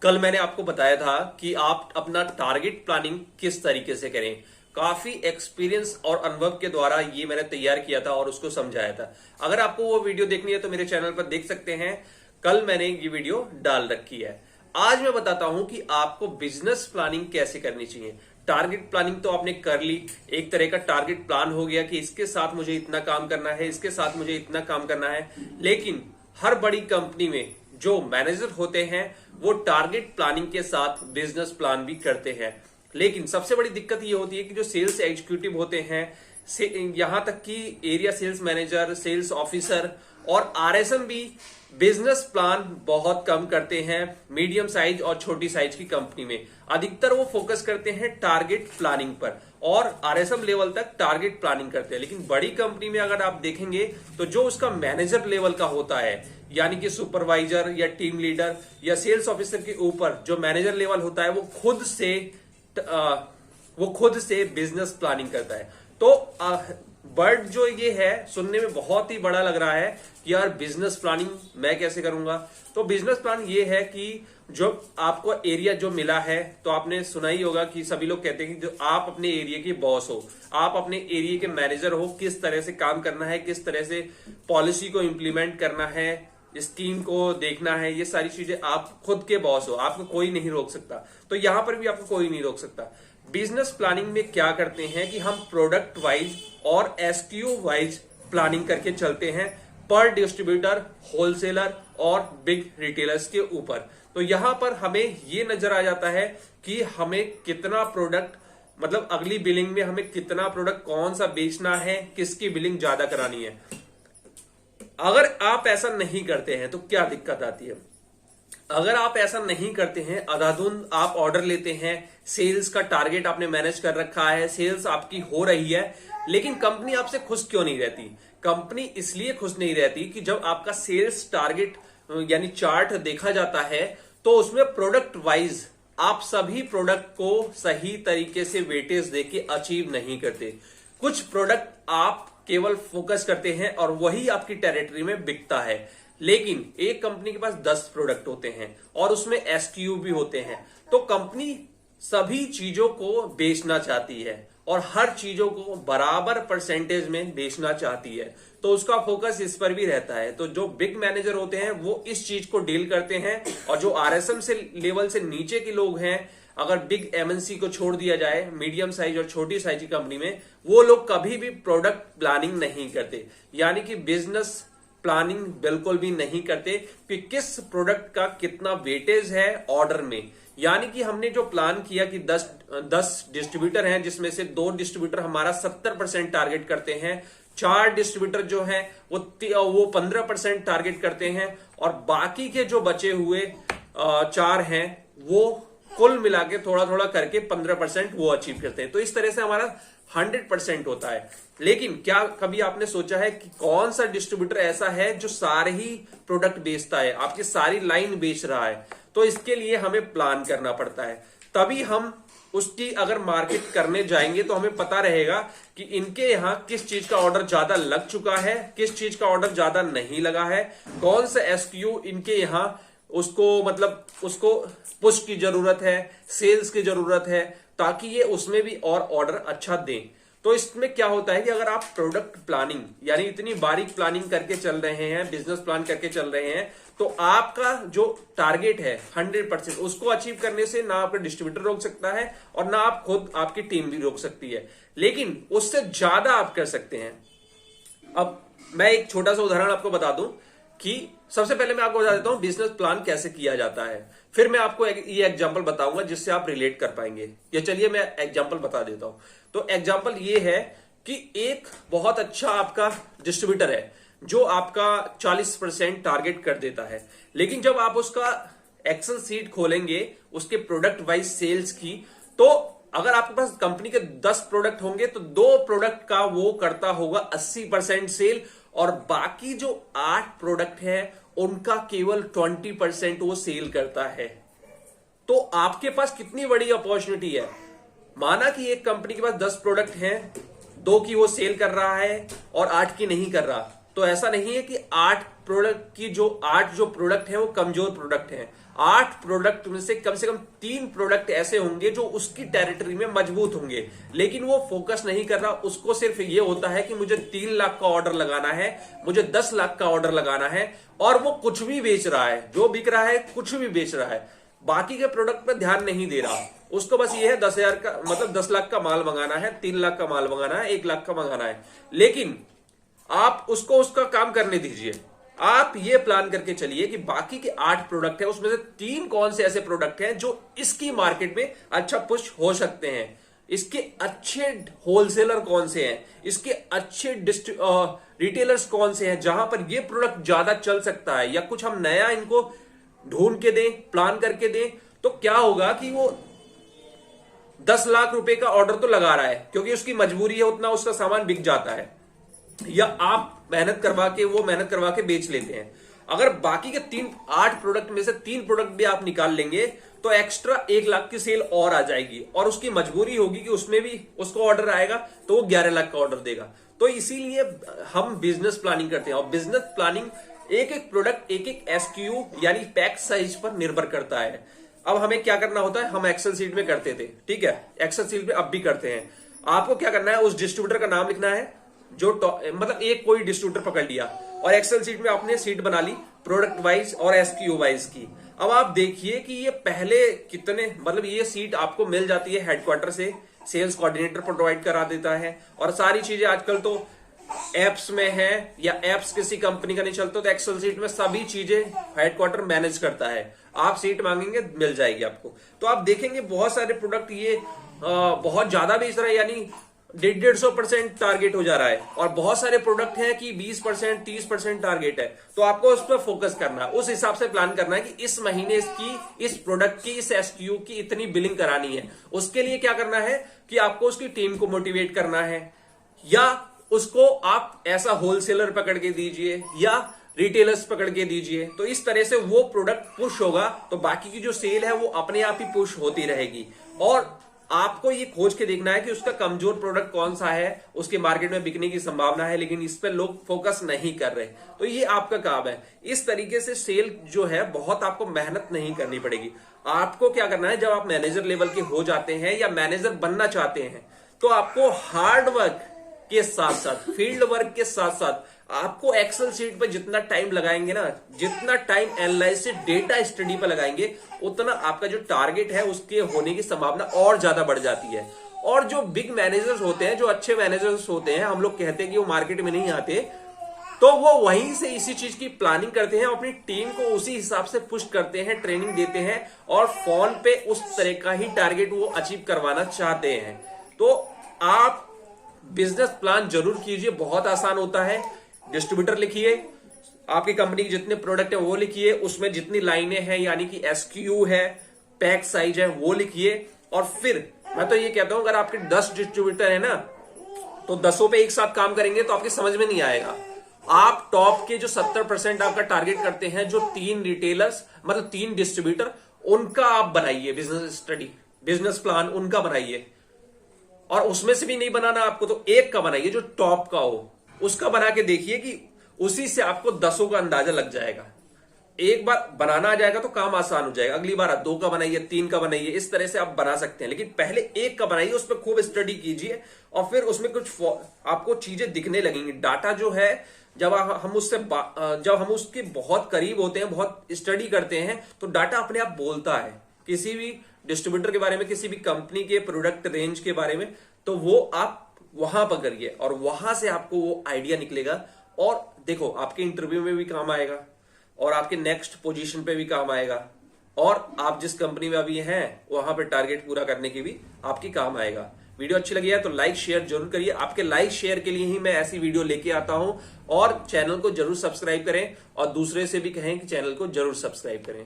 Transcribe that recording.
कल मैंने आपको बताया था कि आप अपना टारगेट प्लानिंग किस तरीके से करें। काफी एक्सपीरियंस और अनुभव के द्वारा ये मैंने तैयार किया था और उसको समझाया था। अगर आपको वो वीडियो देखनी है तो मेरे चैनल पर देख सकते हैं। कल मैंने ये वीडियो डाल रखी है। आज मैं बताता हूं कि आपको बिजनेस प्लानिंग कैसे करनी चाहिए। टारगेट प्लानिंग तो आपने कर ली, एक तरह का टारगेट प्लान हो गया कि इसके साथ मुझे इतना काम करना है, इसके साथ मुझे इतना काम करना है। लेकिन हर बड़ी कंपनी में जो मैनेजर होते हैं वो टारगेट प्लानिंग के साथ बिजनेस प्लान भी करते हैं। लेकिन सबसे बड़ी दिक्कत ये होती है कि जो सेल्स एग्जीक्यूटिव होते हैं, यहां तक कि area sales manager, sales officer और आरएसएम भी बिजनेस प्लान बहुत कम करते हैं। मीडियम साइज और छोटी साइज की कंपनी में अधिकतर वो फोकस करते हैं टारगेट प्लानिंग पर और आरएसएम लेवल तक टारगेट प्लानिंग करते हैं। लेकिन बड़ी कंपनी में अगर आप देखेंगे तो जो उसका मैनेजर लेवल का होता है, यानी कि सुपरवाइजर या टीम लीडर या सेल्स ऑफिसर के ऊपर जो मैनेजर लेवल होता है, वो खुद से बिजनेस प्लानिंग करता है। तो वर्ड जो ये है सुनने में बहुत ही बड़ा लग रहा है कि यार बिजनेस प्लानिंग मैं कैसे करूंगा। तो बिजनेस प्लान ये है कि जो आपको एरिया जो मिला है, तो आपने सुना ही होगा कि सभी लोग कहते हैं कि जो आप अपने एरिया के बॉस हो, आप अपने एरिया के मैनेजर हो, किस तरह से काम करना है, किस तरह से पॉलिसी को इंप्लीमेंट करना है, स्कीम को देखना है, ये सारी चीजें आप खुद के बॉस हो, आपको कोई नहीं रोक सकता। तो यहां पर भी आपको कोई नहीं रोक सकता। बिजनेस प्लानिंग में क्या करते हैं कि हम प्रोडक्ट वाइज और एसक्यू वाइज प्लानिंग करके चलते हैं, पर डिस्ट्रीब्यूटर, होलसेलर और बिग रिटेलर्स के ऊपर। तो यहां पर हमें ये नजर आ जाता है कि हमें कितना प्रोडक्ट, मतलब अगली बिलिंग में हमें कितना प्रोडक्ट कौन सा बेचना है, किसकी बिलिंग ज्यादा करानी है। अगर आप ऐसा नहीं करते हैं तो क्या दिक्कत आती है। अगर आप ऐसा नहीं करते हैं, अंधाधुंध आप ऑर्डर लेते हैं, सेल्स का टारगेट आपने मैनेज कर रखा है, सेल्स आपकी हो रही है, लेकिन कंपनी आपसे खुश क्यों नहीं रहती। कंपनी इसलिए खुश नहीं रहती कि जब आपका सेल्स टारगेट यानी चार्ट देखा जाता है तो उसमें प्रोडक्ट वाइज आप सभी प्रोडक्ट को सही तरीके से वेटेज देके अचीव नहीं करते। कुछ प्रोडक्ट आप केवल फोकस करते हैं और वही आपकी टेरिटरी में बिकता है। लेकिन एक कंपनी के पास 10 प्रोडक्ट होते हैं और उसमें एसक्यू भी होते हैं। तो कंपनी सभी चीजों को बेचना चाहती है और हर चीजों को बराबर परसेंटेज में बेचना चाहती है, तो उसका फोकस इस पर भी रहता है। तो जो बिग मैनेजर होते हैं वो इस चीज को डील करते हैं और जो आरएसएम से लेवल से नीचे के लोग हैं, अगर बिग एमएनसी को छोड़ दिया जाए, मीडियम साइज और छोटी साइज की कंपनी में, वो लोग कभी भी प्रोडक्ट प्लानिंग नहीं करते, यानी कि बिजनेस प्लानिंग बिल्कुल भी नहीं करते कि किस प्रोडक्ट का कितना वेटेज है ऑर्डर में। यानी कि हमने जो प्लान किया कि 10 डिस्ट्रीब्यूटर हैं, जिसमें से 2 डिस्ट्रीब्यूटर हमारा 70% टारगेट करते हैं, 4 डिस्ट्रीब्यूटर जो हैं वो 15% टारगेट करते हैं और बाकी के जो बचे हुए 4 हैं वो कुल मिला के थोड़ा थोड़ा करके 15% वो अचीव करते हैं। तो इस तरह से हमारा 100% होता है। लेकिन क्या कभी आपने सोचा है कि कौन सा डिस्ट्रीब्यूटर ऐसा है जो सारे ही प्रोडक्ट बेचता है, आपकी सारी लाइन बेच रहा है। तो इसके लिए हमें प्लान करना पड़ता है, तभी हम उसकी अगर मार्केट करने जाएंगे तो हमें पता रहेगा कि इनके यहां किस चीज का ऑर्डर ज्यादा लग चुका है, किस चीज का ऑर्डर ज्यादा नहीं लगा है, कौन सा एसक्यू इनके यहां उसको पुश की जरूरत है, सेल्स की जरूरत है, ताकि ये उसमें भी और ऑर्डर अच्छा दें। तो इसमें क्या होता है कि अगर आप प्रोडक्ट प्लानिंग यानी इतनी बारीक प्लानिंग करके चल रहे हैं, बिजनेस प्लान करके चल रहे हैं, तो आपका जो टारगेट है 100% उसको अचीव करने से ना आपका डिस्ट्रीब्यूटर रोक सकता है और ना आप खुद, आपकी टीम भी रोक सकती है, लेकिन उससे ज्यादा आप कर सकते हैं। अब मैं एक छोटा सा उदाहरण आपको बता दूं कि सबसे पहले मैं आपको बता देता हूं बिजनेस प्लान कैसे किया जाता है, फिर मैं आपको ये एग्जांपल बताऊंगा जिससे आप रिलेट कर पाएंगे। ये चलिए मैं एग्जांपल बता देता हूं। तो एग्जांपल ये है कि एक बहुत अच्छा आपका डिस्ट्रीब्यूटर है जो आपका 40% टारगेट कर देता है, लेकिन जब आप उसका एक्सेल सीट खोलेंगे उसके प्रोडक्ट वाइज सेल्स की, तो अगर आपके पास कंपनी के 10 प्रोडक्ट होंगे तो 2 प्रोडक्ट का वो करता होगा 80% सेल और बाकी जो 8 प्रोडक्ट है उनका केवल 20% वो सेल करता है। तो आपके पास कितनी बड़ी अपॉर्चुनिटी है। माना कि एक कंपनी के पास 10 प्रोडक्ट हैं, 2 की वो सेल कर रहा है और 8 की नहीं कर रहा, तो ऐसा नहीं है कि 8 जो प्रोडक्ट है वो कमजोर प्रोडक्ट है। 8 प्रोडक्ट में से कम 3 प्रोडक्ट ऐसे होंगे जो उसकी टेरिटरी में मजबूत होंगे, लेकिन वो फोकस नहीं कर रहा। उसको सिर्फ ये होता है कि मुझे 3 लाख का ऑर्डर लगाना है, मुझे 10 लाख का ऑर्डर लगाना है, और वो कुछ भी बेच रहा है, जो बिक रहा है कुछ भी बेच रहा है, बाकी के प्रोडक्ट पर ध्यान नहीं दे रहा। उसको बस ये है 10,000 का मतलब 10 लाख का माल मंगाना है, 3 लाख का माल मंगाना है, 1 लाख का मंगाना है। लेकिन आप उसको उसका काम करने दीजिए। आप ये प्लान करके चलिए कि बाकी के 8 प्रोडक्ट है उसमें से 3 कौन से ऐसे प्रोडक्ट हैं जो इसकी मार्केट में अच्छा पुश हो सकते हैं, इसके अच्छे होलसेलर कौन से हैं, इसके अच्छे रिटेलर्स कौन से हैं जहां पर ये प्रोडक्ट ज्यादा चल सकता है, या कुछ हम नया इनको ढूंढ के दें, प्लान करके दें। तो क्या होगा कि वो 10 लाख रुपए का ऑर्डर तो लगा रहा है क्योंकि उसकी मजबूरी है, उतना उसका सामान बिक जाता है, या आप मेहनत करवा के बेच लेते हैं। अगर बाकी के 8 प्रोडक्ट में से 3 प्रोडक्ट भी आप निकाल लेंगे तो एक्स्ट्रा 1 लाख की सेल और आ जाएगी, और उसकी मजबूरी होगी कि उसमें भी उसको ऑर्डर आएगा तो वो 11 लाख का ऑर्डर देगा। तो इसीलिए हम बिजनेस प्लानिंग करते हैं, और बिजनेस प्लानिंग एक एक प्रोडक्ट, एक एक SKU यानी पैक साइज पर निर्भर करता है। अब हमें क्या करना होता है, हम एक्सेल सीट में करते थे, ठीक है, एक्सेल सीट में अब भी करते हैं। आपको क्या करना है, उस डिस्ट्रीब्यूटर का नाम लिखना है जो मतलब एक कोई डिस्ट्रीब्यूटर पकड़ लिया, और एक्सेल सीट में आपने सीट बना ली प्रोडक्ट वाइज और SKU वाइज की। अब आप देखिए कि ये पहले कितने, मतलब ये सीट आपको मिल जाती है हेडक्वार्टर से, सेल्स कोऑर्डिनेटर प्रोवाइड करा देता है, और सारी चीजें आजकल तो एप्स में है, या एप्स किसी कंपनी का नहीं चलता तो एक्सेल सीट में सभी चीजें हेडक्वार्टर मैनेज करता है। आप सीट मांगेंगे मिल जाएगी आपको। तो आप देखेंगे बहुत सारे प्रोडक्ट ये बहुत ज्यादा बेच रहा है, यानी 150% टारगेट हो जा रहा है, और बहुत सारे प्रोडक्ट हैं कि 20% 30% टारगेट है। तो आपको उस पर फोकस करना है, उस हिसाब से प्लान करना है कि इस महीने इसकी, इस प्रोडक्ट की, इस SKU की इतनी बिलिंग करानी है। उसके लिए क्या करना है कि आपको उसकी टीम को मोटिवेट करना है, या उसको आप ऐसा होलसेलर पकड़ के दीजिए या रिटेलर्स पकड़ के दीजिए। तो इस तरह से वो प्रोडक्ट पुश होगा, तो बाकी की जो सेल है वो अपने आप ही पुश होती रहेगी। और आपको ये खोज के देखना है कि उसका कमजोर प्रोडक्ट कौन सा है, उसके मार्केट में बिकने की संभावना है, लेकिन इस पर लोग फोकस नहीं कर रहे। तो ये आपका काम है। इस तरीके से सेल जो है बहुत आपको मेहनत नहीं करनी पड़ेगी। आपको क्या करना है, जब आप मैनेजर लेवल के हो जाते हैं या मैनेजर बनना चाहते हैं, तो आपको हार्ड वर्क के साथ साथ, फील्ड वर्क के साथ साथ, आपको एक्सेल शीट पर जितना टाइम लगाएंगे ना, जितना टाइम एनालिसिस डेटा स्टडी पर लगाएंगे, उतना आपका जो टारगेट है उसके होने की संभावना और ज्यादा बढ़ जाती है। और जो बिग मैनेजर्स होते हैं, जो अच्छे मैनेजर्स होते हैं, हम लोग कहते हैं कि वो मार्केट में नहीं आते, तो वो वहीं से इसी चीज की प्लानिंग करते हैं, अपनी टीम को उसी हिसाब से पुश करते हैं, ट्रेनिंग देते हैं, और फोन पे उस तरह का ही टारगेट वो अचीव करवाना चाहते हैं। तो आप बिजनेस प्लान जरूर कीजिए, बहुत आसान होता है। डिस्ट्रीब्यूटर लिखिए, आपकी कंपनी के जितने प्रोडक्ट है वो लिखिए, उसमें जितनी लाइनें हैं यानी कि SKU है, पैक साइज है वो लिखिए। और फिर मैं तो ये कहता हूं, अगर आपके 10 डिस्ट्रीब्यूटर है ना, तो 10 पे एक साथ काम करेंगे तो आपके समझ में नहीं आएगा। आप टॉप के जो 70% आपका टारगेट करते हैं, जो 3 रिटेलर्स मतलब 3 डिस्ट्रीब्यूटर, उनका आप बनाइए बिजनेस स्टडी, बिजनेस प्लान उनका बनाइए। और उसमें से भी नहीं बनाना आपको, तो एक का बनाइए जो टॉप का हो, उसका बना के देखिए कि उसी से आपको 10 का अंदाजा लग जाएगा। एक बार बनाना आ जाएगा तो काम आसान हो जाएगा। अगली बार 2 का बनाइए, 3 का बनाइए, इस तरह से आप बना सकते हैं। लेकिन पहले 1 का बनाइए, उस पर खूब स्टडी कीजिए, और फिर उसमें कुछ आपको चीजें दिखने लगेंगी। डाटा जो है, जब हम उसके बहुत करीब होते हैं, बहुत स्टडी करते हैं, तो डाटा अपने आप बोलता है किसी भी डिस्ट्रीब्यूटर के बारे में, किसी भी कंपनी के प्रोडक्ट रेंज के बारे में। तो वो आप वहां पर करिए, और वहां से आपको वो आइडिया निकलेगा। और देखो, आपके इंटरव्यू में भी काम आएगा, और आपके नेक्स्ट पोजीशन पे भी काम आएगा, और आप जिस कंपनी में अभी हैं वहां पे टारगेट पूरा करने की भी आपकी काम आएगा। वीडियो अच्छी लगी है तो लाइक शेयर जरूर करिए। आपके लाइक शेयर के लिए ही मैं ऐसी वीडियो लेके आता हूं। और चैनल को जरूर सब्सक्राइब करें, और दूसरे से भी कहें कि चैनल को जरूर सब्सक्राइब करें।